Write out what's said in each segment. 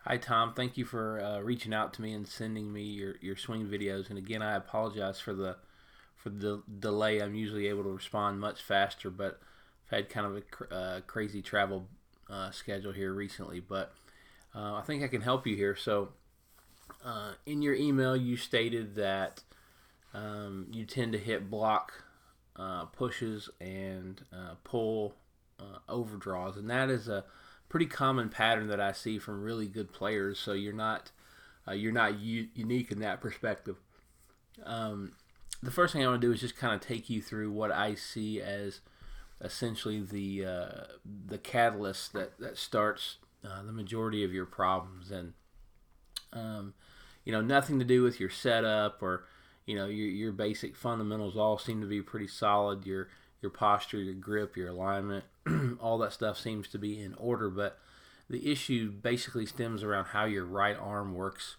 Hi, Tom. Thank you for reaching out to me and sending me your swing videos. And again, I apologize for the delay. I'm usually able to respond much faster, but I've had kind of a crazy travel schedule here recently. But I think I can help you here. So, in your email, you stated that you tend to hit block pushes and pull overdraws, and that is a pretty common pattern that I see from really good players. So you're not unique in that perspective. Um, the first thing I want to do is just kind of take you through what I see as essentially the catalyst that starts the majority of your problems, and um, nothing to do with your setup or your basic fundamentals. All seem to be pretty solid. Your posture, your grip, your alignment, all that stuff seems to be in order. But the issue basically stems around how your right arm works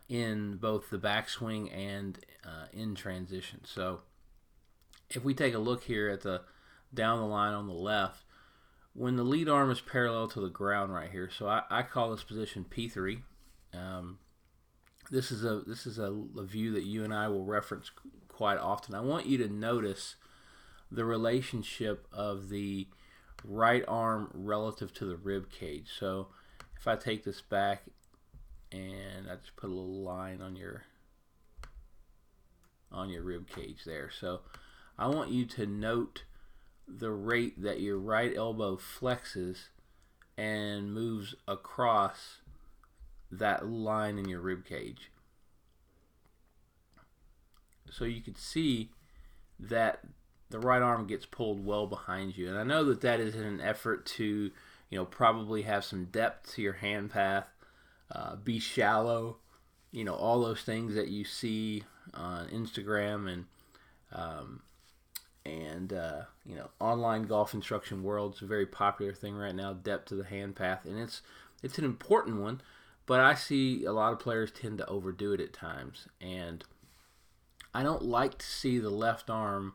in both the backswing and in transition. So if we take a look here at the down the line on the left, when the lead arm is parallel to the ground right here, so I call this position P3. Um, this is a view that you and I will reference quite often. I want you to notice the relationship of the right arm relative to the rib cage. So if I take this back and I just put a little line on your rib cage there. So I want you to note the rate that your right elbow flexes and moves across that line in your rib cage. So you can see that the right arm gets pulled well behind you. And I know that is in an effort to, probably have some depth to your hand path, be shallow, all those things that you see on Instagram and online golf instruction world. It's a very popular thing right now, depth to the hand path, and it's an important one. But I see a lot of players tend to overdo it at times, and I don't like to see the left arm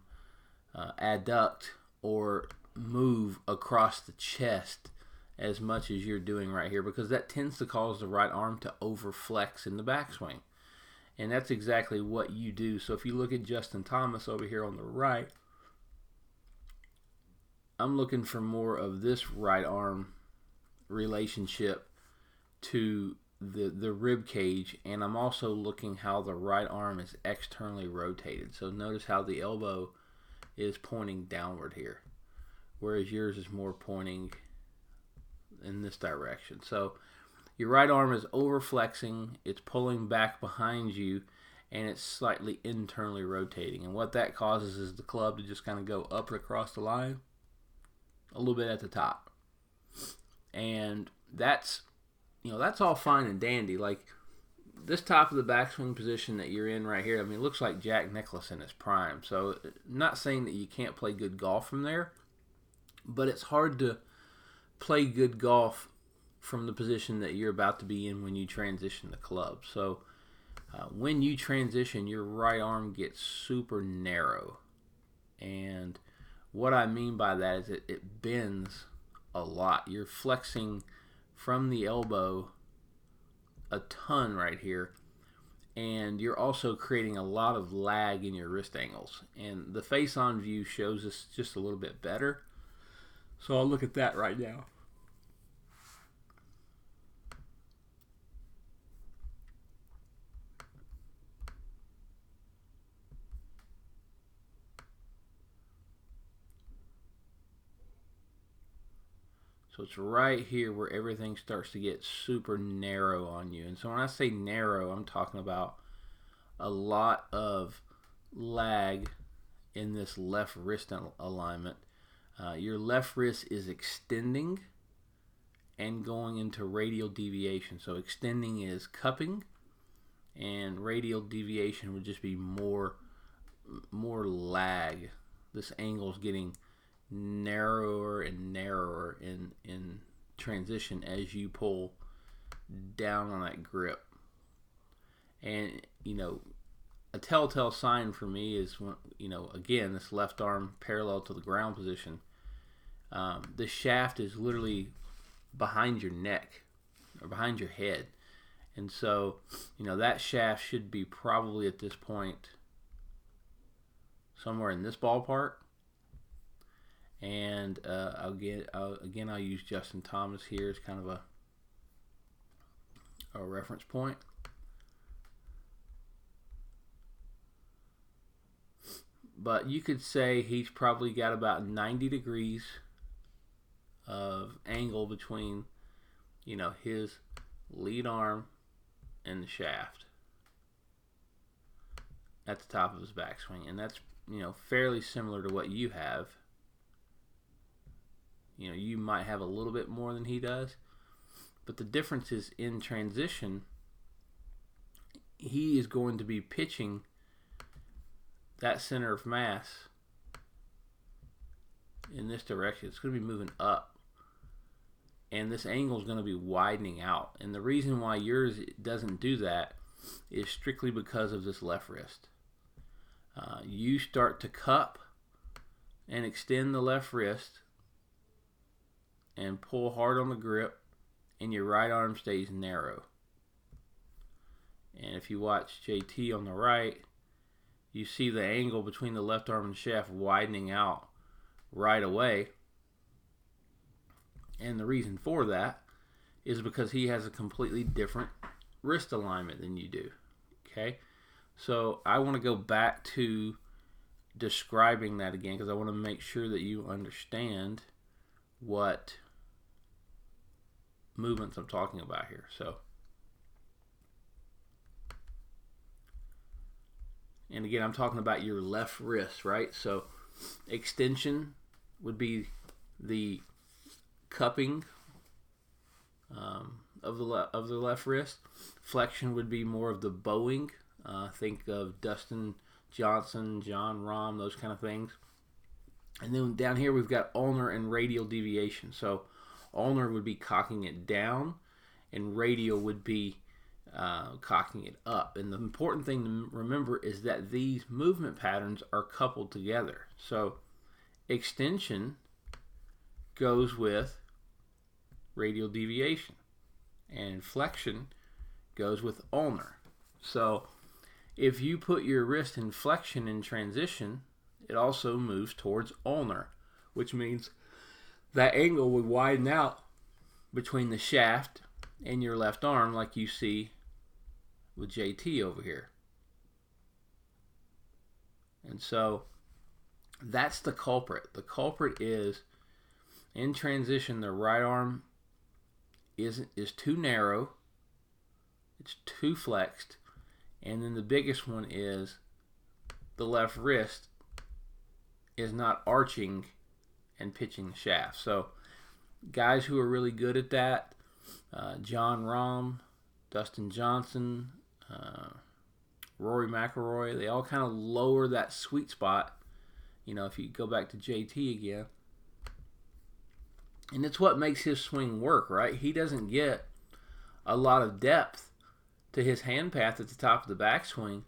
adduct or move across the chest as much as you're doing right here, because that tends to cause the right arm to overflex in the backswing. And that's exactly what you do. So if you look at Justin Thomas over here on the right, I'm looking for more of this right arm relationship to the rib cage, and I'm also looking how the right arm is externally rotated. So notice how the elbow is pointing downward here, whereas yours is more pointing in this direction. So your right arm is overflexing, it's pulling back behind you, and it's slightly internally rotating. And what that causes is the club to just kind of go up across the line a little bit at the top. And that's all fine and dandy. Like this top of the backswing position that you're in right here, I mean, it looks like Jack Nicklaus in his prime. So I'm not saying that you can't play good golf from there, but it's hard to play good golf from the position that you're about to be in when you transition the club. So when you transition, your right arm gets super narrow. And what I mean by that is it bends a lot. You're flexing from the elbow a ton right here, and you're also creating a lot of lag in your wrist angles. And the face-on view shows us just a little bit better. So I'll look at that right now. So it's right here where everything starts to get super narrow on you. And so when I say narrow, I'm talking about a lot of lag in this left wrist alignment. Your left wrist is extending and going into radial deviation. So extending is cupping, and radial deviation would just be more lag. This angle is getting narrower and narrower in transition as you pull down on that grip. And a telltale sign for me is when, again, this left arm parallel to the ground position, the shaft is literally behind your neck. or behind your head. And so, that shaft should be probably at this point somewhere in this ballpark. And I'll use Justin Thomas here as kind of a reference point. But you could say he's probably got about 90 degrees of angle between, his lead arm and the shaft at the top of his backswing. And that's, fairly similar to what you have. You might have a little bit more than he does. But the difference is in transition, he is going to be pitching that center of mass in this direction. It's going to be moving up. And this angle is going to be widening out. And the reason why yours doesn't do that is strictly because of this left wrist. You start to cup and extend the left wrist and pull hard on the grip, and your right arm stays narrow. And if you watch JT on the right, you see the angle between the left arm and shaft widening out right away. And the reason for that is because he has a completely different wrist alignment than you do. Okay? So I want to go back to describing that again, because I want to make sure that you understand what movements I'm talking about here. So, and again, I'm talking about your left wrist, right? So extension would be the cupping of the left wrist. Flexion would be more of the bowing. Think of Dustin Johnson, Jon Rahm, those kind of things. And then down here we've got ulnar and radial deviation. So ulnar would be cocking it down, and radial would be cocking it up. And the important thing to remember is that these movement patterns are coupled together. So extension goes with radial deviation, and flexion goes with ulnar. So if you put your wrist in flexion in transition, it also moves towards ulnar, which means that angle would widen out between the shaft and your left arm, like you see with JT over here. And so that's the culprit. The culprit is in transition, the right arm is too narrow, it's too flexed, and then the biggest one is the left wrist is not arching and pitching the shaft. So guys who are really good at that, Jon Rahm, Dustin Johnson, Rory McIlroy, they all kind of lower that sweet spot. If you go back to JT again, and it's what makes his swing work, right? He doesn't get a lot of depth to his hand path at the top of the backswing,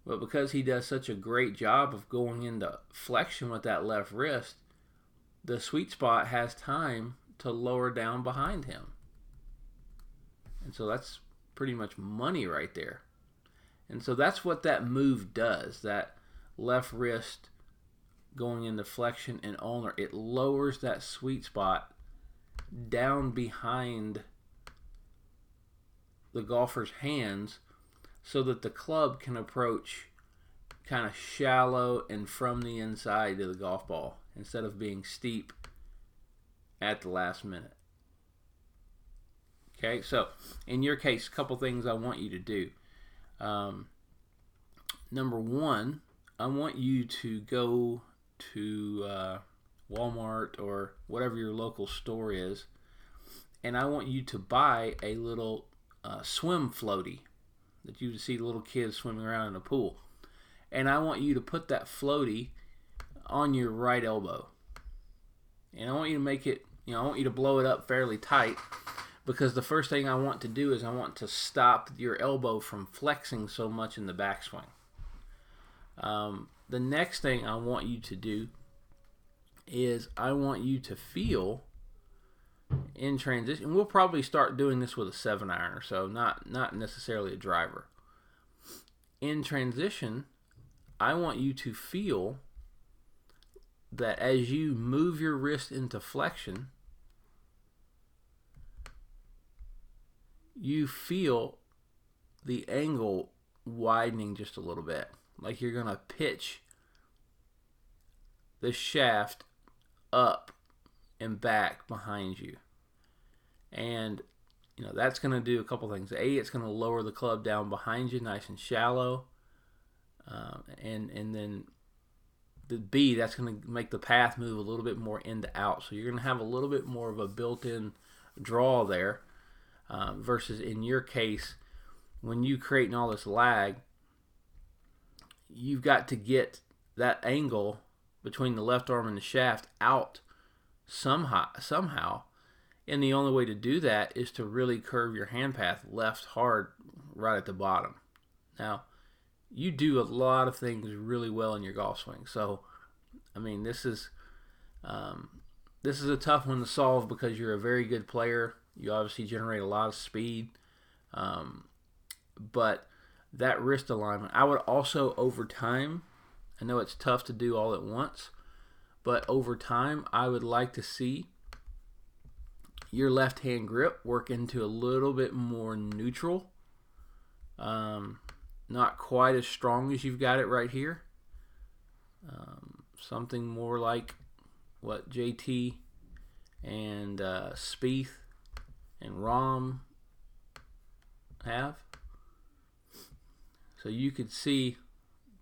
but because he does such a great job of going into flexion with that left wrist, the sweet spot has time to lower down behind him. And so that's pretty much money right there. And so that's what that move does, that left wrist going into flexion and ulnar. It lowers that sweet spot down behind the golfer's hands so that the club can approach kind of shallow and from the inside to the golf ball instead of being steep at the last minute. Okay, so in your case, a couple things I want you to do. Number one, I want you to go to Walmart or whatever your local store is, and I want you to buy a little swim floaty that you see little kids swimming around in a pool. And I want you to put that floaty on your right elbow. And I want you to make it, I want you to blow it up fairly tight, because the first thing I want to do is I want to stop your elbow from flexing so much in the backswing. The next thing I want you to do is I want you to feel in transition, we'll probably start doing this with a 7-iron or so, not necessarily a driver. In transition, I want you to feel that as you move your wrist into flexion, you feel the angle widening just a little bit, like you're going to pitch the shaft up and back behind you. And that's going to do a couple things. A, it's going to lower the club down behind you nice and shallow, and then the B, that's going to make the path move a little bit more in to out. So you're going to have a little bit more of a built-in draw there, versus in your case, when you creating all this lag, you've got to get that angle between the left arm and the shaft out somehow. And the only way to do that is to really curve your hand path left hard right at the bottom. Now, you do a lot of things really well in your golf swing. So, I mean, this is a tough one to solve because you're a very good player. You obviously generate a lot of speed. But that wrist alignment, I would also, over time, I know it's tough to do all at once, but over time, I would like to see your left hand grip work into a little bit more neutral. Not quite as strong as you've got it right here. Something more like what JT and Spieth and Rahm have. So you could see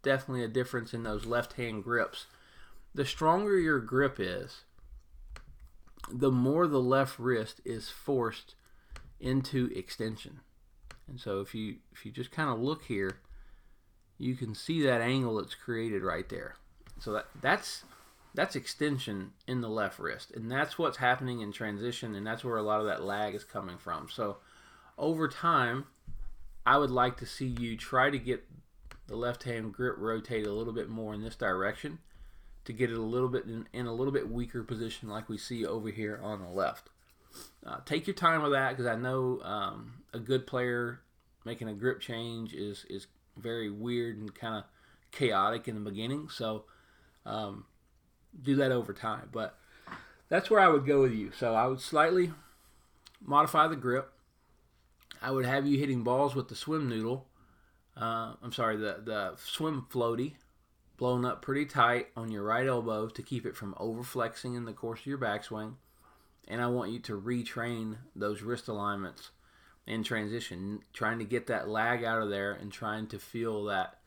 definitely a difference in those left hand grips. The stronger your grip is, the more the left wrist is forced into extension. And so if you just kind of look here, you can see that angle that's created right there. So that's extension in the left wrist, and that's what's happening in transition, and that's where a lot of that lag is coming from. So over time, I would like to see you try to get the left hand grip rotate a little bit more in this direction to get it a little bit in a little bit weaker position like we see over here on the left. Take your time with that, because I know a good player making a grip change is very weird and kind of chaotic in the beginning. So do that over time. But that's where I would go with you. So I would slightly modify the grip. I would have you hitting balls with the swim noodle. The swim floaty blown up pretty tight on your right elbow to keep it from overflexing in the course of your backswing. And I want you to retrain those wrist alignments in transition, trying to get that lag out of there and trying to feel that,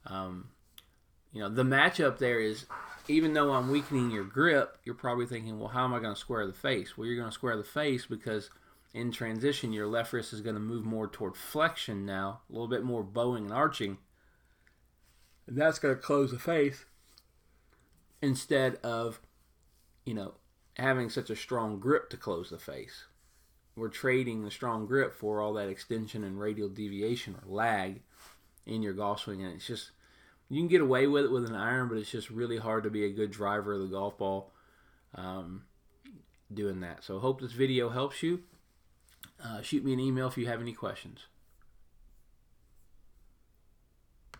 the matchup there is, even though I'm weakening your grip, you're probably thinking, well, how am I going to square the face? Well, you're going to square the face because in transition, your left wrist is going to move more toward flexion now, a little bit more bowing and arching. And that's going to close the face instead of, having such a strong grip to close the face. We're trading the strong grip for all that extension and radial deviation or lag in your golf swing. And it's just, you can get away with it with an iron, but it's just really hard to be a good driver of the golf ball doing that. So I hope this video helps you. Shoot me an email if you have any questions.